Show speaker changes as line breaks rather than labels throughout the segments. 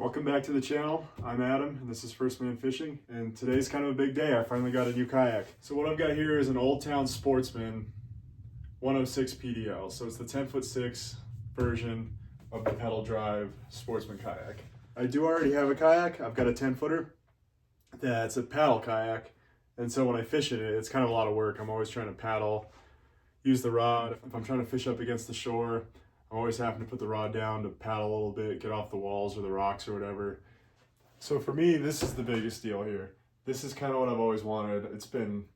Welcome back to the channel. I'm Adam and this is First Man Fishing, and today's kind of a big day. I finally got a new kayak. So what I've got here is an OldTown Sportsman 106 PDL. So it's the 10'6" version of the pedal drive Sportsman kayak. I do already have a kayak. I've got a 10-footer that's a paddle kayak, and so when I fish in it, it's kind of a lot of work. I'm always trying to paddle, use the rod. If I'm trying to fish up against the shore, I'm always having to put the rod down to paddle a little bit, get off the walls or the rocks or whatever. So for me, this is the biggest deal here. This is kind of what I've always wanted. It's been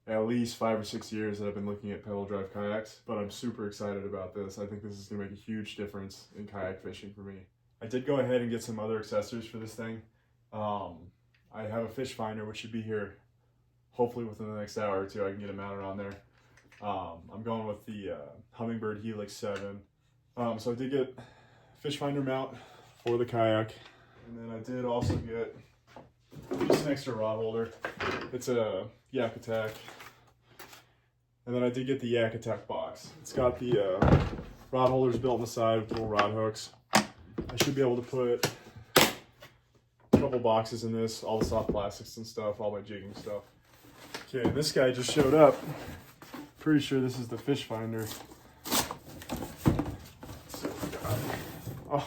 at least 5 or 6 years that I've been looking at pedal drive kayaks, but I'm super excited about this. I think this is gonna make a huge difference in kayak fishing for me. I did go ahead and get some other accessories for this thing. I have a fish finder, which should be here hopefully within the next hour or two. I can get it mounted on there. I'm going with the Hummingbird Helix 7. So I did get fish finder mount for the kayak, and then I did also get just an extra rod holder. It's a Yak Attack, and then I did get the Yak Attack box. It's got the rod holders built on the side with little rod hooks. I should be able to put a couple boxes in this, all the soft plastics and stuff, all my jigging stuff. Okay, this guy just showed up. Pretty sure this is the fish finder.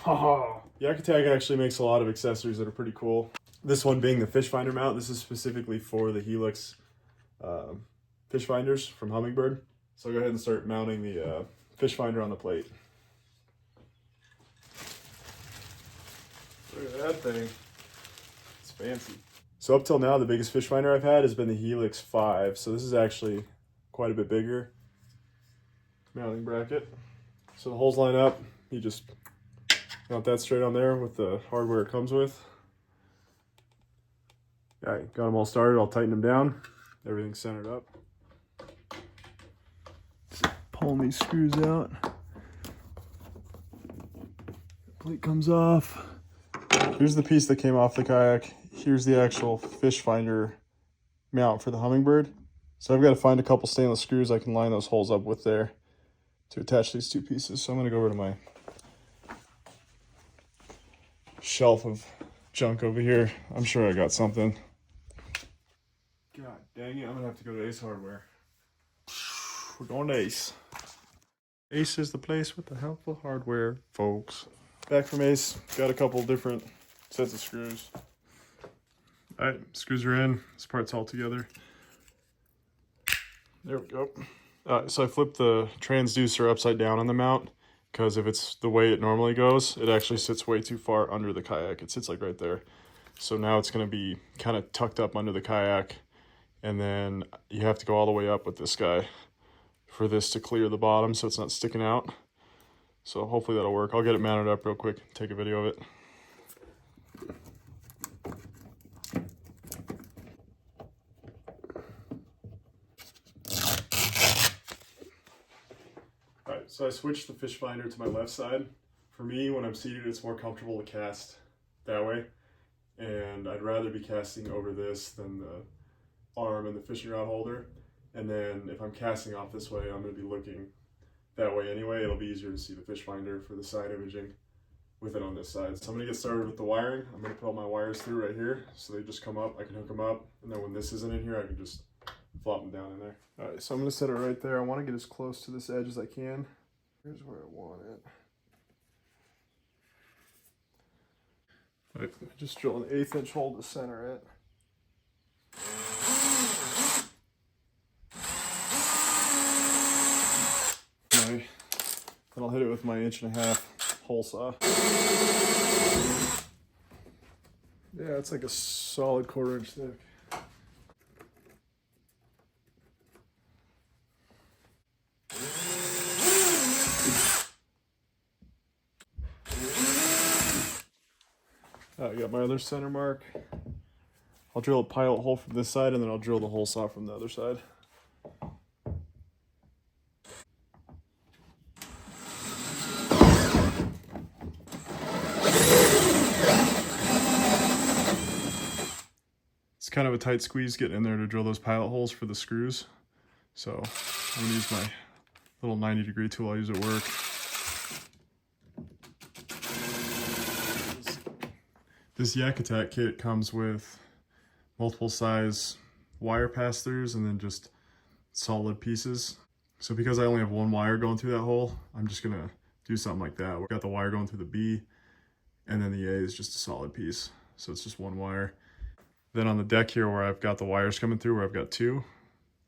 Oh, Yak Attack actually makes a lot of accessories that are pretty cool. This one being the fish finder mount. This is specifically for the Helix fish finders from Hummingbird. So I'll go ahead and start mounting the fish finder on the plate. Look at that thing. It's fancy. So up till now, the biggest fish finder I've had has been the Helix 5. So this is actually quite a bit bigger. Mounting bracket. So the holes line up. You just mount that straight on there with the hardware it comes with. Alright, got them all started. I'll tighten them down. Everything's centered up. Pulling these screws out. Plate comes off. Here's the piece that came off the kayak. Here's the actual fish finder mount for the Hummingbird. So I've got to find a couple stainless screws I can line those holes up with there to attach these two pieces. So I'm going to go over to my shelf of junk over here. I'm sure I got something. God dang it, I'm gonna have to go to Ace Hardware. We're going to Ace. Ace is the place with the helpful hardware, folks. Back from Ace, got a couple different sets of screws. Alright, screws are in, this part's all together. There we go. So I flipped the transducer upside down on the mount, because if it's the way it normally goes, it actually sits way too far under the kayak. It sits like right there. So now it's going to be kind of tucked up under the kayak, and then you have to go all the way up with this guy for this to clear the bottom so it's not sticking out. So hopefully that'll work. I'll get it mounted up real quick, take a video of it. So I switched the fish finder to my left side. For me, when I'm seated, it's more comfortable to cast that way. And I'd rather be casting over this than the arm and the fishing rod holder. And then if I'm casting off this way, I'm gonna be looking that way anyway. It'll be easier to see the fish finder for the side imaging with it on this side. So I'm gonna get started with the wiring. I'm gonna put all my wires through right here. So they just come up, I can hook them up. And then when this isn't in here, I can just flop them down in there. All right, so I'm gonna set it right there. I wanna get as close to this edge as I can. Here's where I want it. Right, just drill an 1/8 inch hole to center it. Okay. Then I'll hit it with my 1.5" hole saw. Yeah, it's like a solid 1/4 inch thick. I got my other center mark. I'll drill a pilot hole from this side, and then I'll drill the hole saw from the other side. It's kind of a tight squeeze getting in there to drill those pilot holes for the screws. So I'm gonna use my little 90-degree tool I use at work. This Yak Attack kit comes with multiple size wire pass-throughs and then just solid pieces. So because I only have one wire going through that hole, I'm just gonna do something like that. We've got the wire going through the B, and then the A is just a solid piece. So it's just one wire. Then on the deck here where I've got the wires coming through, where I've got two,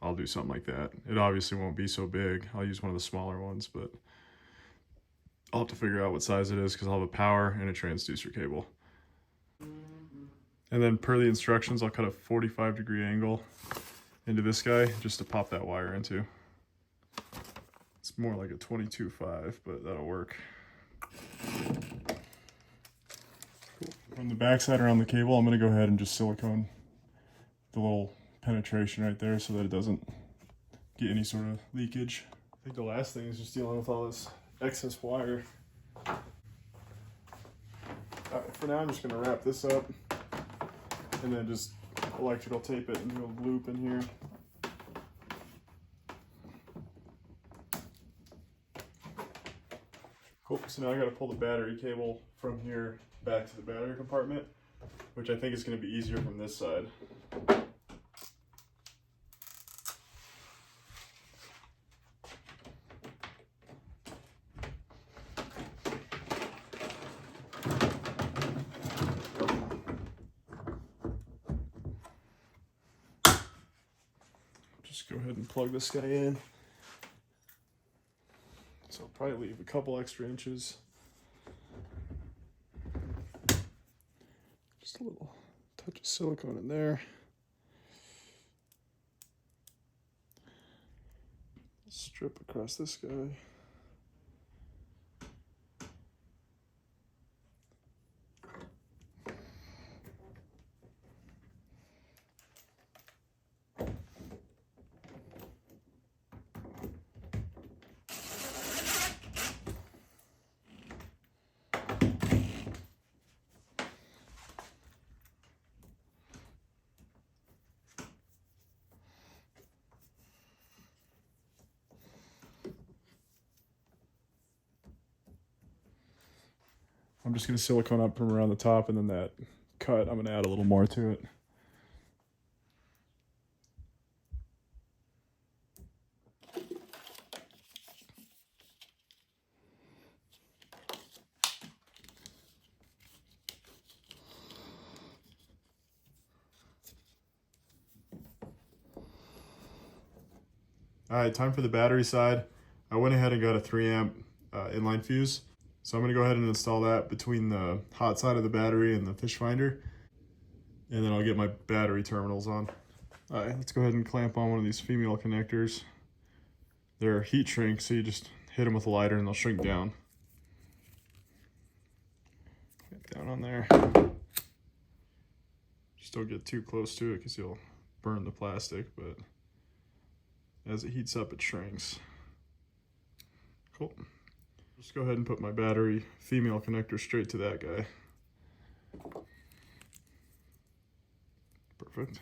I'll do something like that. It obviously won't be so big. I'll use one of the smaller ones, but I'll have to figure out what size it is because I'll have a power and a transducer cable. And then per the instructions, I'll cut a 45-degree angle into this guy just to pop that wire into. It's more like a 22.5, but that'll work. Cool. From the backside around the cable, I'm gonna go ahead and just silicone the little penetration right there so that it doesn't get any sort of leakage. I think the last thing is just dealing with all this excess wire. Alright, for now I'm just gonna wrap this up and then just electrical tape it into a loop in here. Cool, so now I gotta pull the battery cable from here back to the battery compartment, which I think is gonna be easier from this side. Just go ahead and plug this guy in. So I'll probably leave a couple extra inches. Just a little touch of silicone in there. Strip across this guy. I'm just going to silicone up from around the top, and then that cut, I'm going to add a little more to it. All right, time for the battery side. I went ahead and got a 3 amp inline fuse. So I'm gonna go ahead and install that between the hot side of the battery and the fish finder. And then I'll get my battery terminals on. All right, let's go ahead and clamp on one of these female connectors. They're heat shrink, so you just hit them with a lighter and they'll shrink down. Get down on there. Just don't get too close to it because you'll burn the plastic, but as it heats up, it shrinks. Cool. Just go ahead and put my battery female connector straight to that guy. Perfect.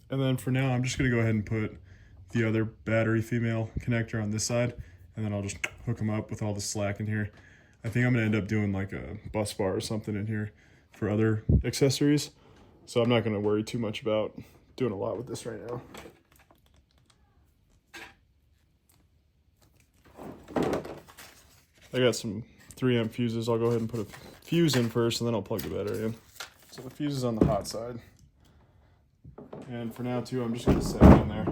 And then for now, I'm just gonna go ahead and put the other battery female connector on this side, and then I'll just hook them up with all the slack in here. I think I'm gonna end up doing like a bus bar or something in here for other accessories. So I'm not gonna worry too much about doing a lot with this right now. I got some 3 amp fuses. I'll go ahead and put a fuse in first and then I'll plug the battery in. So the fuse is on the hot side. And for now too, I'm just gonna set it in there.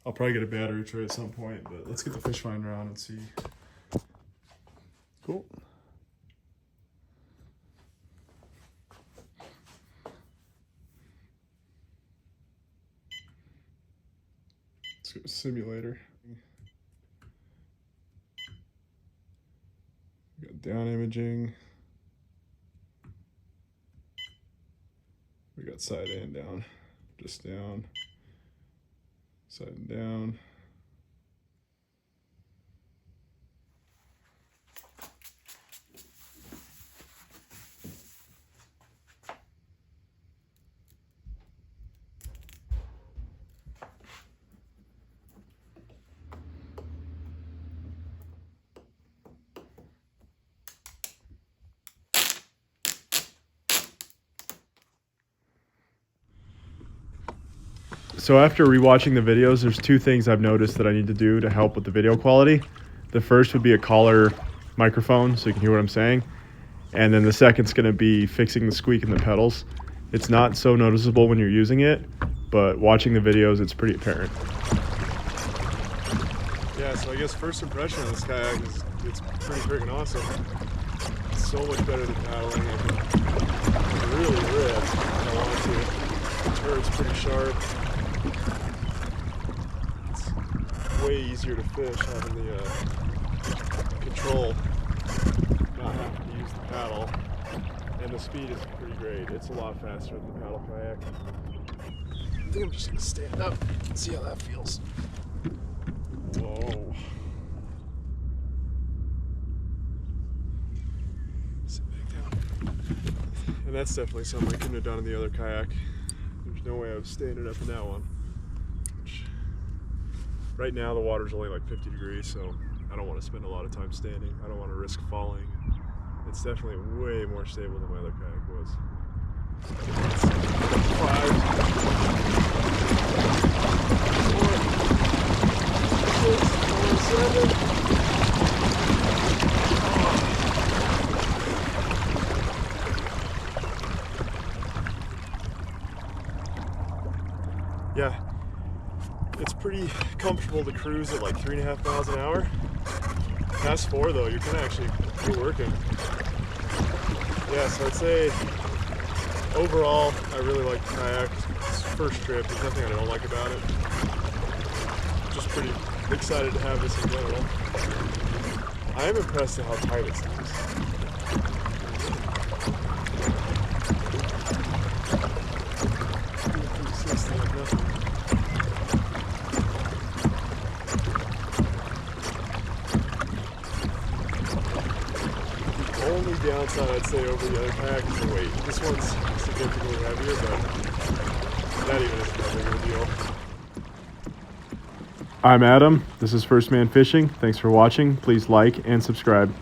I'll probably get a battery tray at some point, but let's get the fish finder on and see. Cool. Let's go to simulator. We got down imaging. We got side and down, just down, side and down. So after rewatching the videos, there's two things I've noticed that I need to do to help with the video quality. The first would be a collar microphone so you can hear what I'm saying. And then the second's gonna be fixing the squeak in the pedals. It's not so noticeable when you're using it, but watching the videos, it's pretty apparent. Yeah, so I guess first impression of this kayak is it's pretty freaking awesome. It's so much better than paddling. I can really rip if I want to. The turret's pretty sharp. It's way easier to fish having the control, not having to use the paddle. And the speed is pretty great. It's a lot faster than the paddle kayak. I think I'm just gonna stand up and see how that feels. Whoa. Sit back down. And that's definitely something I couldn't have done in the other kayak. There's no way I was standing up in that one. Right now the water's only like 50 degrees, so I don't want to spend a lot of time standing. I don't want to risk falling. It's definitely way more stable than my other kayak was. 5, 4, 6, 7. Yeah, it's pretty comfortable to cruise at like 3.5 miles an hour. Past 4 though, you're gonna actually be working. Yeah, so I'd say overall, I really like the kayak. It's the first trip, there's nothing I don't like about it. Just pretty excited to have this in general. I am impressed at how tight it stays. Only downside I'd say over the other kayak is the weight. This one's significantly heavier, but that even isn't that big of a deal. I'm Adam. This is First Man Fishing. Thanks for watching. Please like and subscribe.